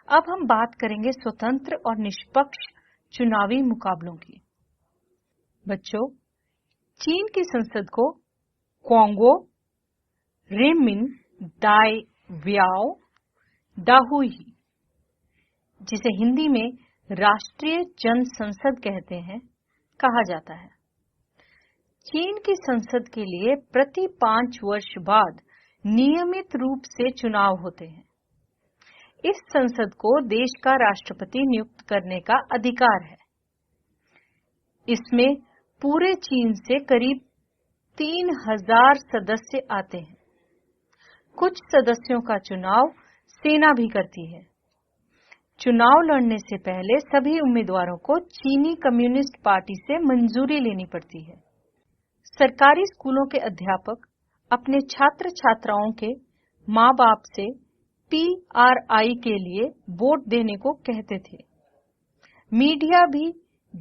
अब हम बात करेंगे स्वतंत्र और निष्पक्ष चुनावी मुकाबलों की। बच्चों, चीन की संसद को क्वांगो रेमिन दाई व्याओ दाहुई, जिसे हिंदी में राष्ट्रीय जन संसद कहते हैं, कहा जाता है। चीन की संसद के लिए प्रति 5 वर्ष बाद नियमित रूप से चुनाव होते हैं। इस संसद को देश का राष्ट्रपति नियुक्त करने का अधिकार है। इसमें पूरे चीन से करीब 3000 सदस्य आते हैं। कुछ सदस्यों का चुनाव सेना भी करती है। चुनाव लड़ने से पहले सभी उम्मीदवारों को चीनी कम्युनिस्ट पार्टी से मंजूरी लेनी पड़ती है। सरकारी स्कूलों के अध्यापक अपने छात्र छात्राओं के माँ बाप से PRI के लिए वोट देने को कहते थे। मीडिया भी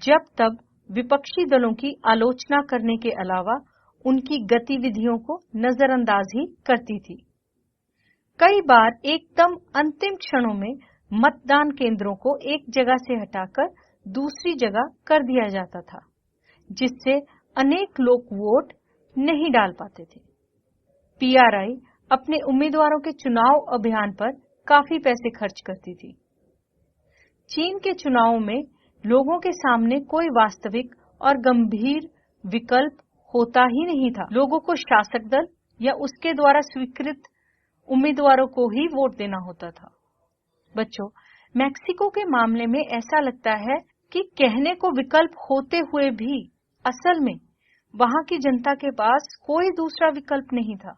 जब तब विपक्षी दलों की आलोचना करने के अलावा उनकी गतिविधियों को नजरअंदाज ही करती थी। कई बार एकदम अंतिम क्षणों में मतदान केंद्रों को एक जगह से हटाकर दूसरी जगह कर दिया जाता था, जिससे अनेक लोग वोट नहीं डाल पाते थे। PRI अपने उम्मीदवारों के चुनाव अभियान पर काफी पैसे खर्च करती थी। चीन के चुनावों में लोगों के सामने कोई वास्तविक और गंभीर विकल्प होता ही नहीं था। लोगों को शासक दल या उसके द्वारा स्वीकृत उम्मीदवारों को ही वोट देना होता था। बच्चों, मैक्सिको के मामले में ऐसा लगता है कि कहने को विकल्प होते हुए भी असल में वहां की जनता के पास कोई दूसरा विकल्प नहीं था।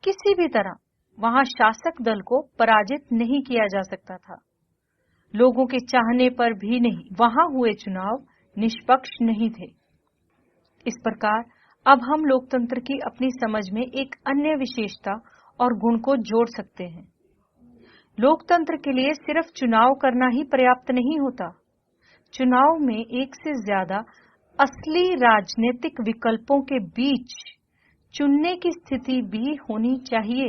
किसी भी तरह वहां शासक दल को पराजित नहीं किया जा सकता था। लोगों के चाहने पर भी नहीं। वहां हुए चुनाव निष्पक्ष नहीं थे। इस प्रकार अब हम लोकतंत्र की अपनी समझ में एक अन्य विशेषता और गुण को जोड़ सकते हैं। लोकतंत्र के लिए सिर्फ चुनाव करना ही पर्याप्त नहीं होता। चुनाव में एक से ज्यादा असली राजनीतिक विकल्पों के बीच चुनने की स्थिति भी होनी चाहिए।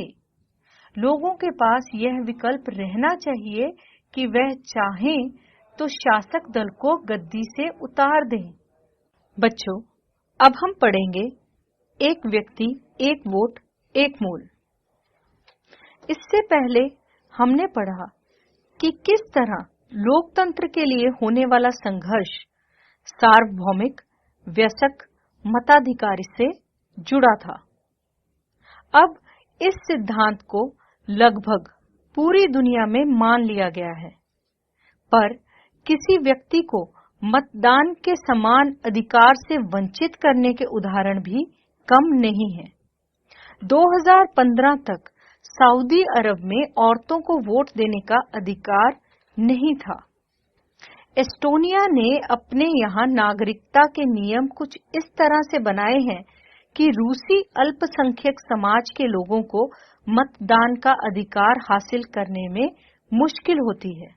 लोगों के पास यह विकल्प रहना चाहिए कि वह चाहें तो शासक दल को गद्दी से उतार दें। बच्चों, अब हम पढ़ेंगे एक व्यक्ति एक वोट एक मूल। इससे पहले हमने पढ़ा कि किस तरह लोकतंत्र के लिए होने वाला संघर्ष सार्वभौमिक वयस्क मताधिकार से जुड़ा था। अब इस सिद्धांत को लगभग पूरी दुनिया में मान लिया गया है, पर किसी व्यक्ति को मतदान के समान अधिकार से वंचित करने के उदाहरण भी कम नहीं है। 2015 तक सऊदी अरब में औरतों को वोट देने का अधिकार नहीं था। एस्टोनिया ने अपने यहाँ नागरिकता के नियम कुछ इस तरह से बनाए हैं कि रूसी अल्पसंख्यक समाज के लोगों को मतदान का अधिकार हासिल करने में मुश्किल होती है।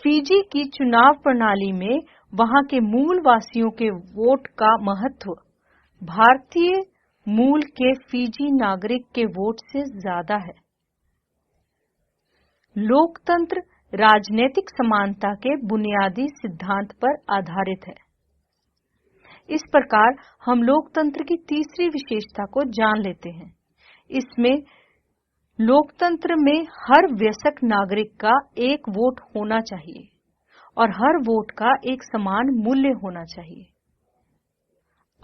फिजी की चुनाव प्रणाली में वहां के मूल वासियों के वोट का महत्व भारतीय मूल के फिजी नागरिक के वोट से ज्यादा है। लोकतंत्र राजनीतिक समानता के बुनियादी सिद्धांत पर आधारित है। इस प्रकार हम लोकतंत्र की तीसरी विशेषता को जान लेते हैं। इसमें लोकतंत्र में हर वयस्क नागरिक का एक वोट होना चाहिए और हर वोट का एक समान मूल्य होना चाहिए।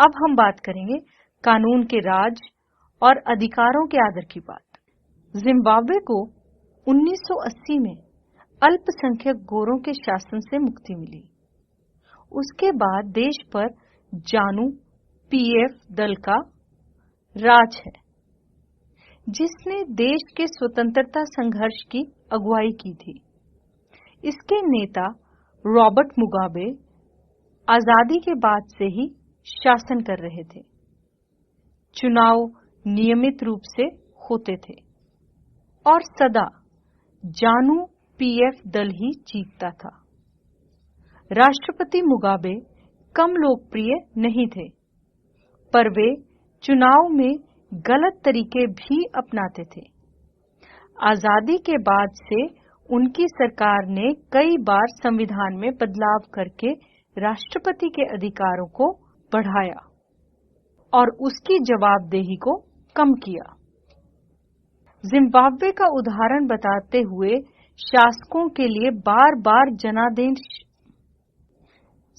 अब हम बात करेंगे कानून के राज और अधिकारों के आदर की बात। जिम्बाब्वे को 1980 में अल्पसंख्यक गोरों के शासन से मुक्ति मिली। उसके बाद देश पर जानू PF दल का राज है, जिसने देश के स्वतंत्रता संघर्ष की अगुवाई की थी। इसके नेता रॉबर्ट मुगाबे आजादी के बाद से ही शासन कर रहे थे। चुनाव नियमित रूप से होते थे और सदा जानू PF दल ही जीतता था। राष्ट्रपति मुगाबे कम लोकप्रिय नहीं थे, पर वे चुनाव में गलत तरीके भी अपनाते थे। आजादी के बाद से उनकी सरकार ने कई बार संविधान में बदलाव करके राष्ट्रपति के अधिकारों को बढ़ाया और उसकी जवाबदेही को कम किया। जिम्बाब्वे का उदाहरण बताते हुए शासकों के लिए बार-बार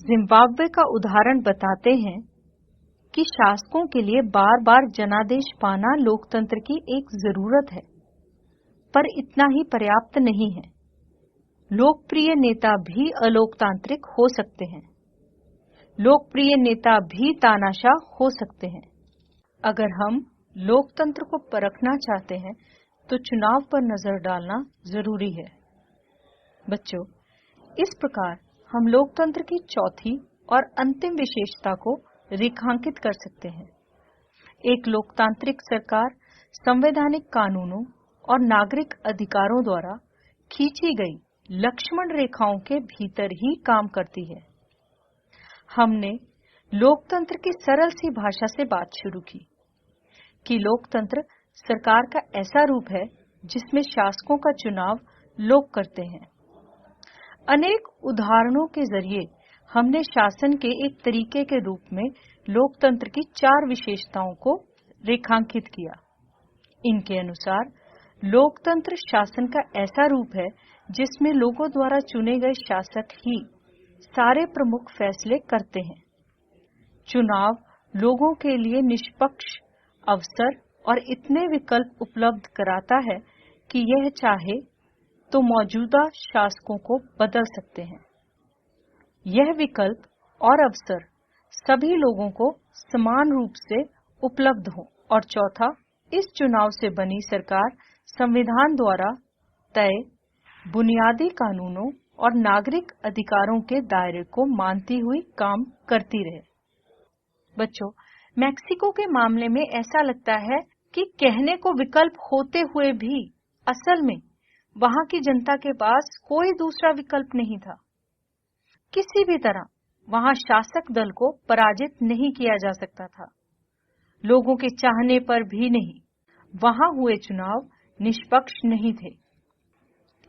जिम्बाब्वे का उदाहरण बताते हैं कि शासकों के लिए बार-बार जनादेश पाना लोकतंत्र की एक जरूरत है, पर इतना ही पर्याप्त नहीं है। लोकप्रिय नेता भी अलोकतांत्रिक हो सकते हैं। लोकप्रिय नेता भी तानाशाह हो सकते हैं। अगर हम लोकतंत्र को परखना चाहते हैं तो चुनाव पर नजर डालना जरूरी है। बच्चों, इस प्रकार हम लोकतंत्र की चौथी और अंतिम विशेषता को रेखांकित कर सकते हैं। एक लोकतांत्रिक सरकार संवैधानिक कानूनों और नागरिक अधिकारों द्वारा खींची गई लक्ष्मण रेखाओं के भीतर ही काम करती है। हमने लोकतंत्र की सरल सी भाषा से बात शुरू की कि लोकतंत्र सरकार का ऐसा रूप है जिसमें शासकों का चुनाव लोग करते हैं। अनेक उदाहरणों के जरिए हमने शासन के एक तरीके के रूप में लोकतंत्र की 4 विशेषताओं को रेखांकित किया। इनके अनुसार लोकतंत्र शासन का ऐसा रूप है जिसमें लोगों द्वारा चुने गए शासक ही सारे प्रमुख फैसले करते हैं। चुनाव लोगों के लिए निष्पक्ष अवसर और इतने विकल्प उपलब्ध कराता है कि यह चाहे तो मौजूदा शासकों को बदल सकते हैं। यह विकल्प और अवसर सभी लोगों को समान रूप से उपलब्ध हो। और चौथा, इस चुनाव से बनी सरकार संविधान द्वारा तय बुनियादी कानूनों और नागरिक अधिकारों के दायरे को मानती हुई काम करती रहे। बच्चों, मैक्सिको के मामले में ऐसा लगता है कि कहने को विकल्प होते हुए भी असल में वहां की जनता के पास कोई दूसरा विकल्प नहीं था। किसी भी तरह वहां शासक दल को पराजित नहीं किया जा सकता था, लोगों के चाहने पर भी नहीं। वहां हुए चुनाव निष्पक्ष नहीं थे।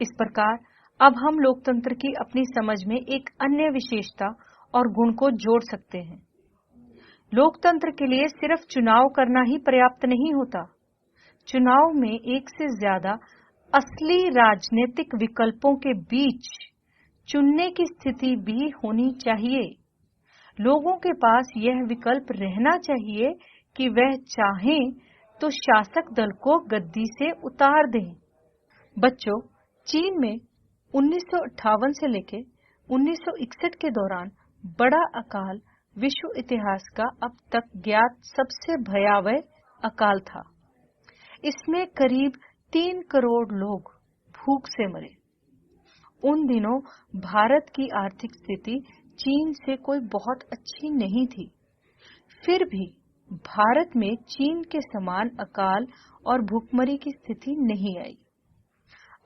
इस प्रकार अब हम लोकतंत्र की अपनी समझ में एक अन्य विशेषता और गुण को जोड़ सकते हैं। लोकतंत्र के लिए सिर्फ चुनाव करना ही पर्याप्त नहीं होता। चुनाव में एक से ज्यादा असली राजनीतिक विकल्पों के बीच चुनने की स्थिति भी होनी चाहिए। लोगों के पास यह विकल्प रहना चाहिए कि वह चाहें तो शासक दल को गद्दी से उतार दें। बच्चों, चीन में 1958 से लेकर 1961 के दौरान बड़ा अकाल विश्व इतिहास का अब तक ज्ञात सबसे भयावह अकाल था। इसमें करीब 3 करोड़ लोग भूख से मरे। उन दिनों भारत की आर्थिक स्थिति चीन से कोई बहुत अच्छी नहीं थी। फिर भी भारत में चीन के समान अकाल और भूखमरी की स्थिति नहीं आई।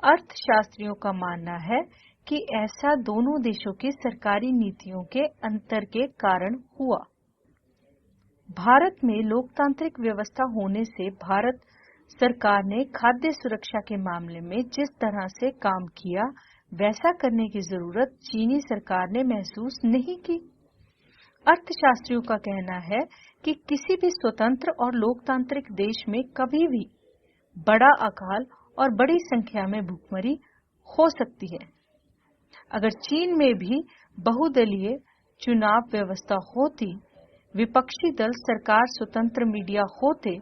अर्थशास्त्रियों का मानना है कि ऐसा दोनों देशों की सरकारी नीतियों के अंतर के कारण हुआ। भारत में लोकतांत्रिक व्यवस्था होने से भारत सरकार ने खाद्य सुरक्षा के मामले में जिस तरह से काम किया, वैसा करने की जरूरत चीनी सरकार ने महसूस नहीं की। अर्थशास्त्रियों का कहना है कि किसी भी स्वतंत्र और लोकतांत्रिक देश में कभी भी बड़ा अकाल और बड़ी संख्या में भूखमरी हो सकती है। अगर चीन में भी बहुदलीय चुनाव व्यवस्था होती, विपक्षी दल सरकार, स्वतंत्र मीडिया होते,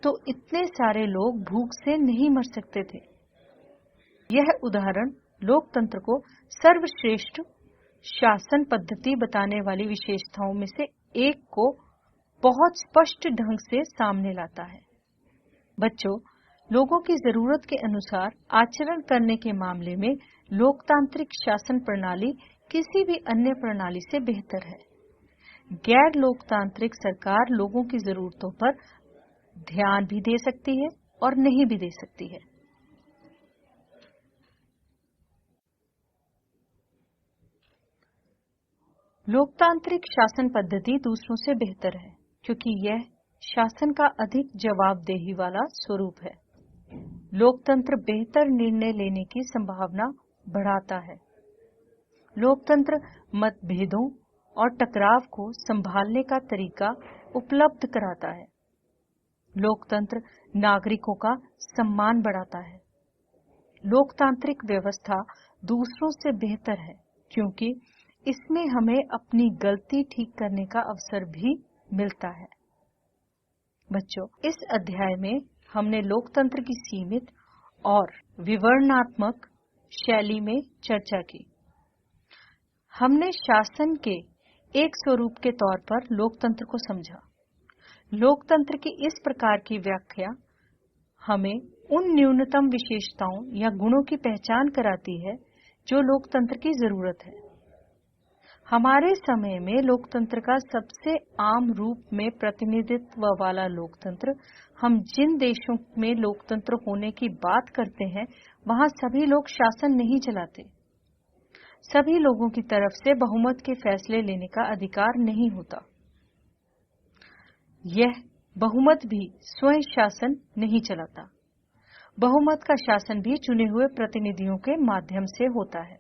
तो इतने सारे लोग भूख से नहीं मर सकते थे। यह उदाहरण लोकतंत्र को सर्वश्रेष्ठ शासन पद्धति बताने वाली विशेषताओं में से एक को बहुत स्पष्ट ढंग से सामने लाता है। बच्चों, लोगों की जरूरत के अनुसार आचरण करने के मामले में लोकतांत्रिक शासन प्रणाली किसी भी अन्य प्रणाली से बेहतर है। गैर लोकतांत्रिक सरकार लोगों की जरूरतों पर ध्यान भी दे सकती है और नहीं भी दे सकती है। लोकतांत्रिक शासन पद्धति दूसरों से बेहतर है क्योंकि यह शासन का अधिक जवाबदेही वाला स्वरूप है। लोकतंत्र बेहतर निर्णय लेने की संभावना बढ़ाता है। लोकतंत्र मतभेदों और टकराव को संभालने का तरीका उपलब्ध कराता है। लोकतंत्र नागरिकों का सम्मान बढ़ाता है। लोकतांत्रिक व्यवस्था दूसरों से बेहतर है क्योंकि इसमें हमें अपनी गलती ठीक करने का अवसर भी मिलता है। बच्चों, इस अध्याय में हमने लोकतंत्र की सीमित और विवरणात्मक शैली में चर्चा की। हमने शासन के एक स्वरूप के तौर पर लोकतंत्र को समझा। लोकतंत्र की इस प्रकार की व्याख्या हमें उन न्यूनतम विशेषताओं या गुणों की पहचान कराती है जो लोकतंत्र की जरूरत है। हमारे समय में लोकतंत्र का सबसे आम रूप में प्रतिनिधित्व वाला लोकतंत्र, हम जिन देशों में लोकतंत्र होने की बात करते हैं वहां सभी लोग शासन नहीं चलाते। सभी लोगों की तरफ से बहुमत के फैसले लेने का अधिकार नहीं होता। यह बहुमत भी स्वयं शासन नहीं चलाता। बहुमत का शासन भी चुने हुए प्रतिनिधियों के माध्यम से होता है।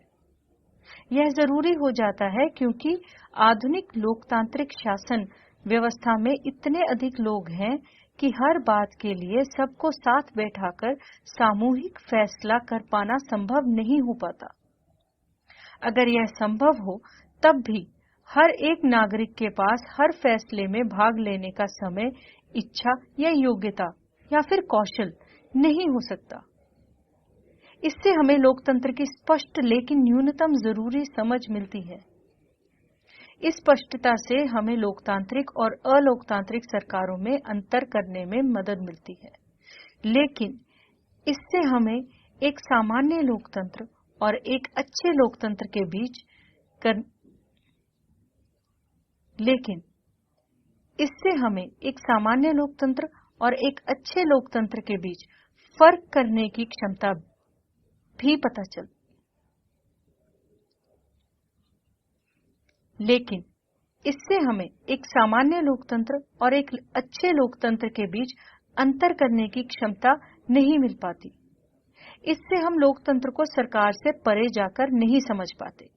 यह जरूरी हो जाता है क्योंकि आधुनिक लोकतांत्रिक शासन व्यवस्था में इतने अधिक लोग हैं कि हर बात के लिए सबको साथ बैठाकर सामूहिक फैसला कर पाना संभव नहीं हो पाता। अगर यह संभव हो तब भी हर एक नागरिक के पास हर फैसले में भाग लेने का समय, इच्छा या योग्यता या फिर कौशल नहीं हो सकता। इससे हमें लोकतंत्र की स्पष्ट लेकिन न्यूनतम जरूरी समझ मिलती है। इस स्पष्टता से हमें लोकतांत्रिक और अलोकतांत्रिक सरकारों में अंतर करने में मदद मिलती है। लेकिन इससे हमें एक सामान्य लोकतंत्र और एक अच्छे लोकतंत्र के बीच फर्क करने की क्षमता भी पता चल। लेकिन इससे हमें एक सामान्य लोकतंत्र और एक अच्छे लोकतंत्र के बीच अंतर करने की क्षमता नहीं मिल पाती। इससे हम लोकतंत्र को सरकार से परे जाकर नहीं समझ पाते।